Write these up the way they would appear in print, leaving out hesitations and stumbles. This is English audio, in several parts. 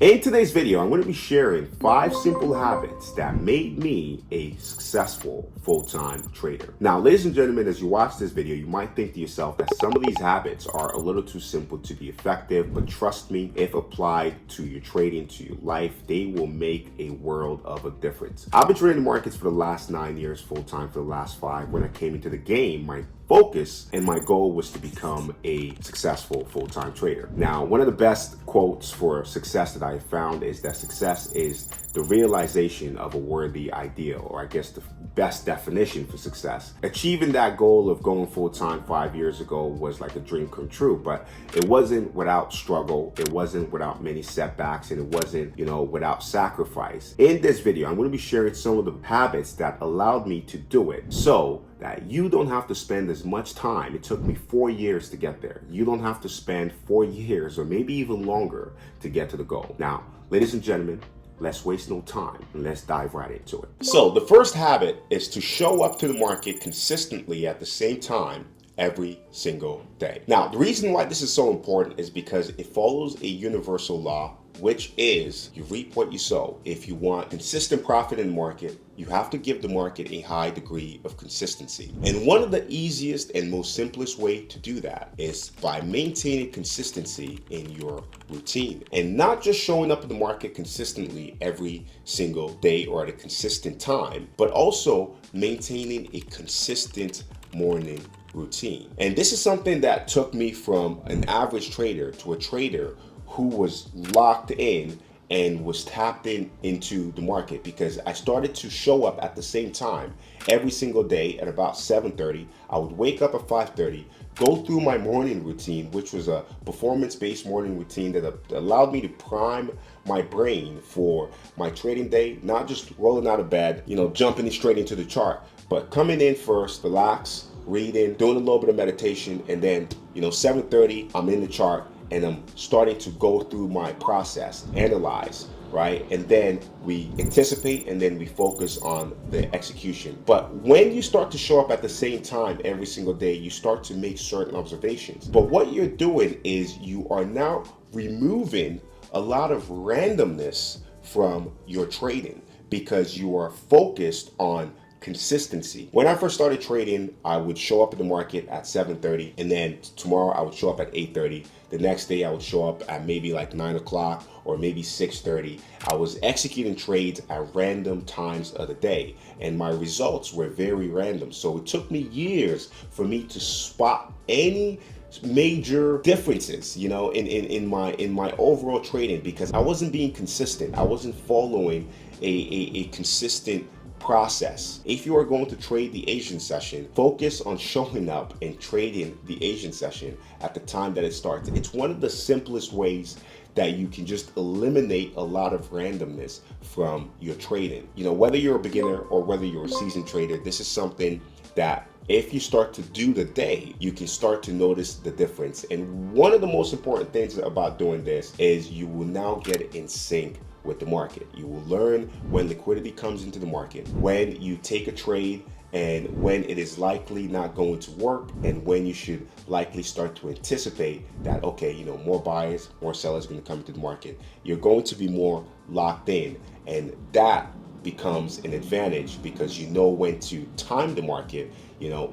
In today's video, I'm going to be sharing 5 simple habits that made me a successful full-time trader. Now, ladies and gentlemen, as you watch this video, you might think to yourself that some of these habits are a little too simple to be effective, but trust me, if applied to your trading, to your life, they will make a world of a difference. I've been trading the markets for the last 9 years full-time, for the last 5. When I came into the game, my focus and my goal was to become a successful full-time trader. Now, one of the best quotes for success that I found is that success is the realization of a worthy ideal, or I guess the best definition for success. Achieving that goal of going full-time 5 years ago was like a dream come true, but it wasn't without struggle, it wasn't without many setbacks, and it wasn't, without sacrifice. In this video, I'm going to be sharing some of the habits that allowed me to do it so that you don't have to spend as much time. It took me 4 years to get there. You don't have to spend 4 years or maybe even longer to get to the goal. Now, ladies and gentlemen, let's waste no time and let's dive right into it. So the first habit is to show up to the market consistently at the same time every single day. Now, the reason why this is so important is because it follows a universal law, which is you reap what you sow. If you want consistent profit in the market, you have to give the market a high degree of consistency. And one of the easiest and most simplest way to do that is by maintaining consistency in your routine, and not just showing up in the market consistently every single day or at a consistent time, but also maintaining a consistent morning routine. And this is something that took me from an average trader to a trader who was locked in and was tapped into the market, because I started to show up at the same time every single day at about 7:30. I would wake up at 5:30, go through my morning routine, which was a performance-based morning routine that allowed me to prime my brain for my trading day, not just rolling out of bed, jumping straight into the chart, but coming in first, relax, reading, doing a little bit of meditation, and then 7:30 I'm in the chart and I'm starting to go through my process, analyze, right? And then we anticipate, and then we focus on the execution. But when you start to show up at the same time every single day, you start to make certain observations. But what you're doing is you are now removing a lot of randomness from your trading, because you are focused on consistency. When I first started trading, I would show up in the market at 7:30, and then tomorrow I would show up at 8:30. The next day I would show up at maybe like 9 o'clock or maybe 6:30. I was executing trades at random times of the day, and my results were very random. So it took me years for me to spot any major differences, in my overall trading, because I wasn't being consistent. I wasn't following a consistent process. If you are going to trade the Asian session, focus on showing up and trading the Asian session at the time that it starts. It's one of the simplest ways that you can just eliminate a lot of randomness from your trading. Whether you're a beginner or whether you're a seasoned trader, this is something that if you start to do the day, you can start to notice the difference. And one of the most important things about doing this is you will now get in sync with the market. You will learn when liquidity comes into the market, when you take a trade, and when it is likely not going to work, and when you should likely start to anticipate that, okay, more buyers, more sellers are going to come into the market. You're going to be more locked in, and that becomes an advantage because you know when to time the market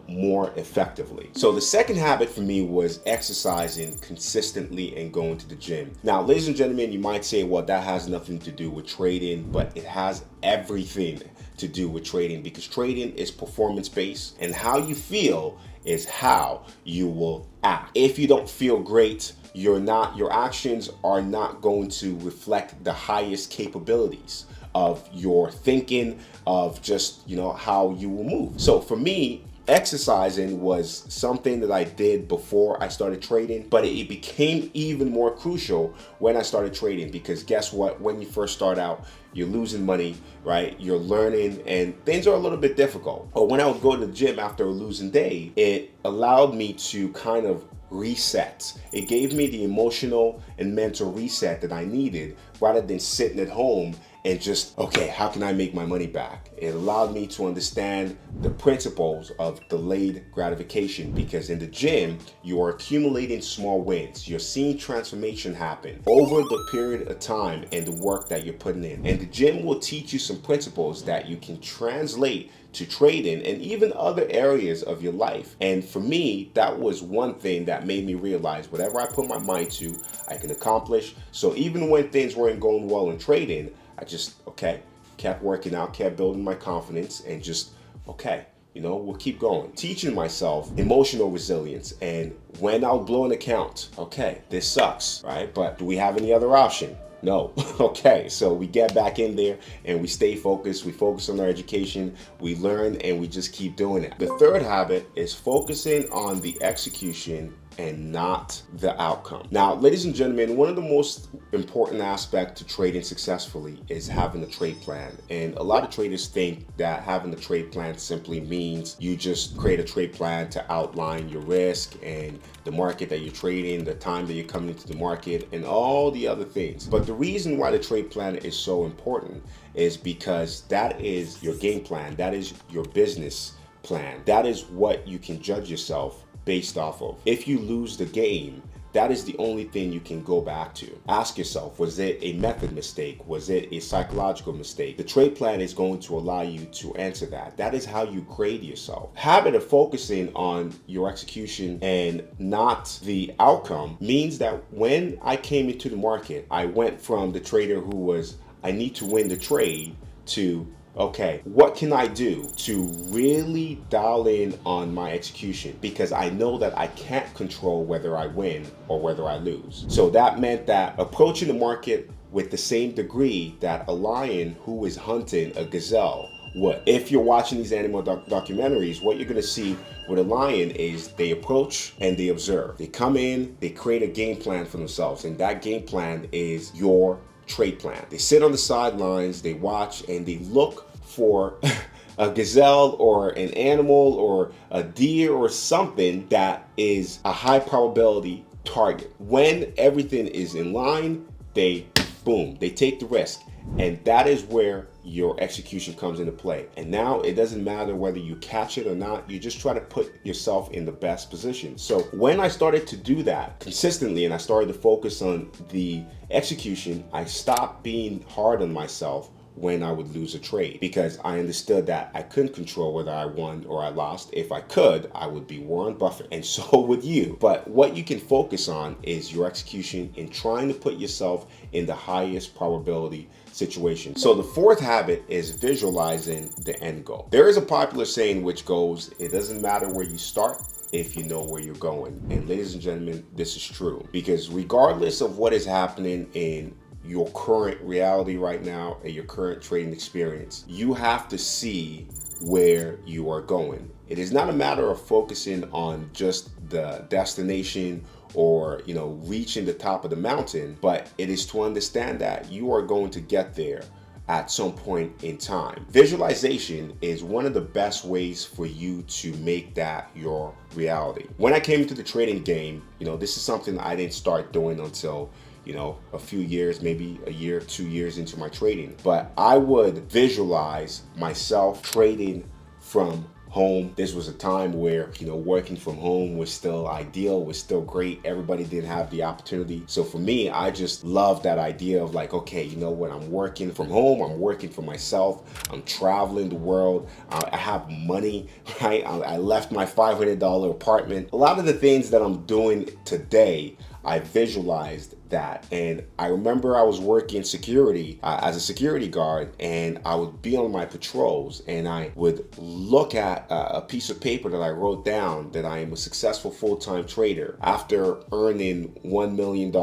more effectively. So the second habit for me was exercising consistently and going to the gym. Now, ladies and gentlemen, you might say, well, that has nothing to do with trading, but it has everything to do with trading, because trading is performance-based, and how you feel is how you will act. If you don't feel great, your actions are not going to reflect the highest capabilities of your thinking, of just how you will move. So for me, exercising was something that I did before I started trading, but it became even more crucial when I started trading, because guess what? When you first start out, you're losing money, right? You're learning, and things are a little bit difficult. But when I would go to the gym after a losing day, it allowed me to kind of reset. It gave me the emotional and mental reset that I needed, rather than sitting at home and just, okay, how can I make my money back? It allowed me to understand the principles of delayed gratification, because in the gym, you are accumulating small wins. You're seeing transformation happen over the period of time and the work that you're putting in. And the gym will teach you some principles that you can translate to trading and even other areas of your life. And for me, that was one thing that made me realize whatever I put my mind to, I can accomplish. So even when things weren't going well in trading, I just, okay, kept working out, kept building my confidence, and just, okay, we'll keep going. Teaching myself emotional resilience, and when I'll blow an account, okay, this sucks, right? But do we have any other option? No. Okay, so we get back in there and we stay focused. We focus on our education, we learn, and we just keep doing it. The third habit is focusing on the execution and not the outcome. Now, ladies and gentlemen, one of the most important aspects to trading successfully is having a trade plan. And a lot of traders think that having a trade plan simply means you just create a trade plan to outline your risk and the market that you're trading, the time that you're coming into the market, and all the other things. But the reason why the trade plan is so important is because that is your game plan. That is your business plan. That is what you can judge yourself based off of. If you lose the game, that is the only thing you can go back to. Ask yourself, was it a method mistake? Was it a psychological mistake? The trade plan is going to allow you to answer that. That is how you grade yourself. Habit of focusing on your execution and not the outcome means that when I came into the market, I went from the trader who was, I need to win the trade, to, okay, what can I do to really dial in on my execution? Because I know that I can't control whether I win or whether I lose. So that meant that approaching the market with the same degree that a lion who is hunting a gazelle would. If you're watching these animal documentaries, what you're gonna see with a lion is they approach and they observe. They come in, they create a game plan for themselves, and that game plan is your trade plan. They sit on the sidelines, they watch, and they look for a gazelle or an animal or a deer or something that is a high probability target. When everything is in line, they take the risk. And that is where your execution comes into play. And now it doesn't matter whether you catch it or not, you just try to put yourself in the best position. So when I started to do that consistently and I started to focus on the execution, I stopped being hard on myself when I would lose a trade, because I understood that I couldn't control whether I won or I lost. If I could, I would be Warren Buffett, and so would you. But what you can focus on is your execution in trying to put yourself in the highest probability situation. So the fourth habit is visualizing the end goal. There is a popular saying which goes, it doesn't matter where you start if you know where you're going. And ladies and gentlemen, this is true, because regardless of what is happening in your current reality right now and your current trading experience, you have to see where you are going. It is not a matter of focusing on just the destination or reaching the top of the mountain, but it is to understand that you are going to get there at some point in time. Visualization is one of the best ways for you to make that your reality. When I came into the trading game, this is something I didn't start doing until a few years, maybe a year, 2 years into my trading. But I would visualize myself trading from home. This was a time where, working from home was still ideal, was still great. Everybody didn't have the opportunity. So for me, I just loved that idea of like, okay, when I'm working from home, I'm working for myself. I'm traveling the world. I have money, right? I left my $500 apartment. A lot of the things that I'm doing today, I visualized that. And I remember I was working security as a security guard, and I would be on my patrols and I would look at a piece of paper that I wrote down that I am a successful full-time trader after earning $1 million,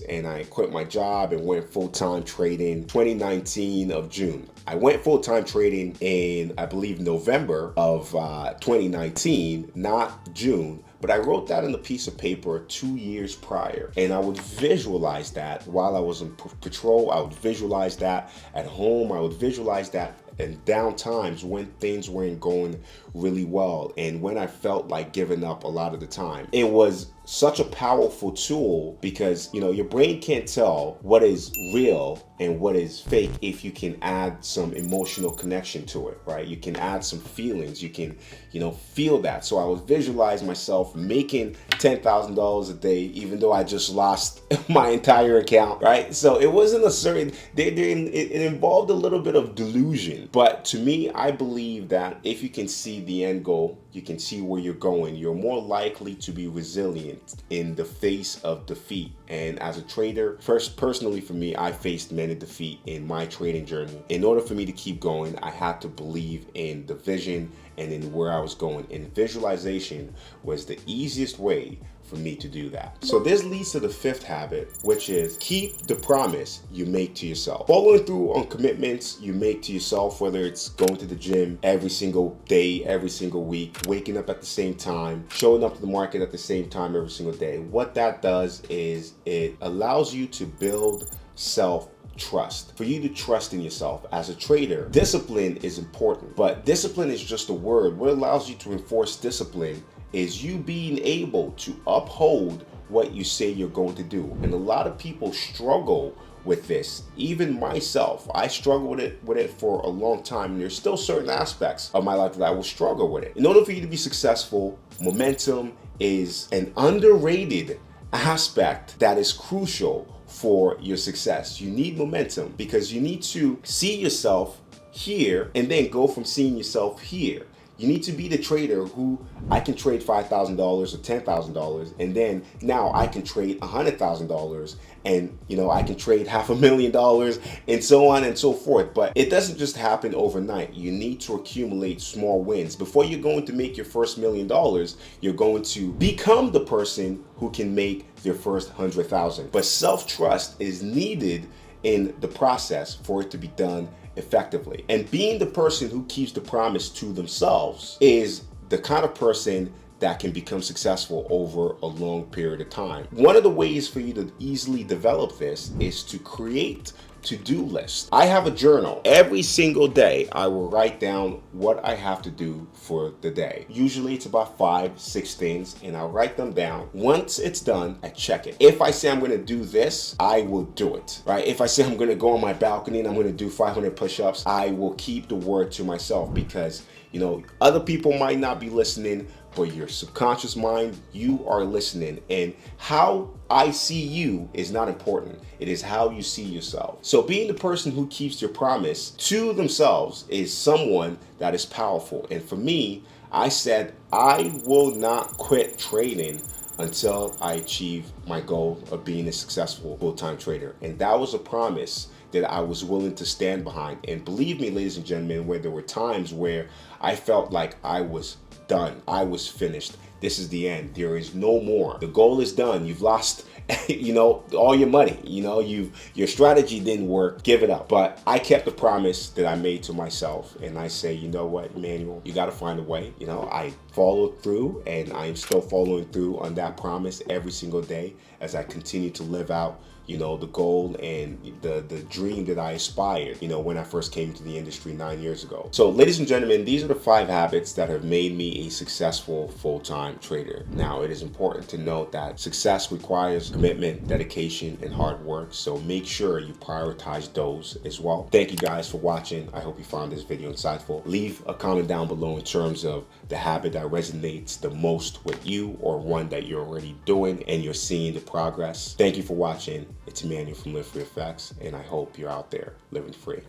and I quit my job and went full-time trading 2019 of June. I went full-time trading in, I believe, November of 2019, not June. But I wrote that on a piece of paper 2 years prior, and I would visualize that while I was on patrol. I would visualize that at home. I would visualize that in down times when things weren't going really well and when I felt like giving up a lot of the time. It was such a powerful tool because, you know, your brain can't tell what is real and what is fake if you can add some emotional connection to it, right? You can add some feelings, you can, you know, feel that. So I would visualize myself making $10,000 a day, even though I just lost my entire account, right? So it wasn't a certain, it involved a little bit of delusion. But to me, I believe that if you can see the end goal, you can see where you're going, you're more likely to be resilient in the face of defeat. And as a trader, personally for me, I faced many defeat in my trading journey. In order for me to keep going, I had to believe in the vision and in where I was going. And visualization was the easiest way for me to do that. So this leads to the fifth habit, which is keep the promise you make to yourself. Following through on commitments you make to yourself, whether it's going to the gym every single day, every single week, waking up at the same time, showing up to the market at the same time every single day. What that does is it allows you to build self-trust, for you to trust in yourself. As a trader, discipline is important, but discipline is just a word. What allows you to enforce discipline is you being able to uphold what you say you're going to do. And a lot of people struggle with this. Even myself, I struggle with it for a long time. And there's still certain aspects of my life that I will struggle with it. In order for you to be successful, momentum is an underrated aspect that is crucial for your success. You need momentum because you need to see yourself here and then go from seeing yourself here. You need to be the trader who I can trade $5,000 or $10,000, and then now I can trade $100,000, and you know, I can trade $500,000, and so on and so forth. But it doesn't just happen overnight. You need to accumulate small wins. Before you're going to make your first $1 million, you're going to become the person who can make your first 100,000. But self-trust is needed in the process for it to be done effectively. And being the person who keeps the promise to themselves is the kind of person that can become successful over a long period of time. One of the ways for you to easily develop this is to create to-do list. I have a journal. Every single day, I will write down what I have to do for the day. Usually it's about 5-6 things, and I'll write them down. Once it's done, I check it. If I say I'm gonna do this, I will do it, right? If I say I'm gonna go on my balcony and I'm gonna do 500 push-ups, I will keep the word to myself because, you know, other people might not be listening, but your subconscious mind, you are listening. And how I see you is not important. It is how you see yourself. So being the person who keeps your promise to themselves is someone that is powerful. And for me, I said, I will not quit trading until I achieve my goal of being a successful full-time trader. And that was a promise that I was willing to stand behind. And believe me, ladies and gentlemen, where there were times where I felt like I was done, I was finished, this is the end, there is no more, the goal is done, you've lost you know, all your money, you know, your strategy didn't work, give it up. But I kept the promise that I made to myself, and I say, you know what, Emmanuel, you got to find a way. You know, I followed through, and I am still following through on that promise every single day as I continue to live out, you know, the goal and the dream that I aspired, you know, when I first came to the industry 9 years ago. So ladies and gentlemen, these are the 5 habits that have made me a successful full-time trader. Now, it is important to note that success requires commitment, dedication, and hard work. So make sure you prioritize those as well. Thank you guys for watching. I hope you found this video insightful. Leave a comment down below in terms of the habit that resonates the most with you, or one that you're already doing and you're seeing the progress. Thank you for watching. It's Emmanuel from LiveFree, and I hope you're out there living free.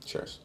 Cheers.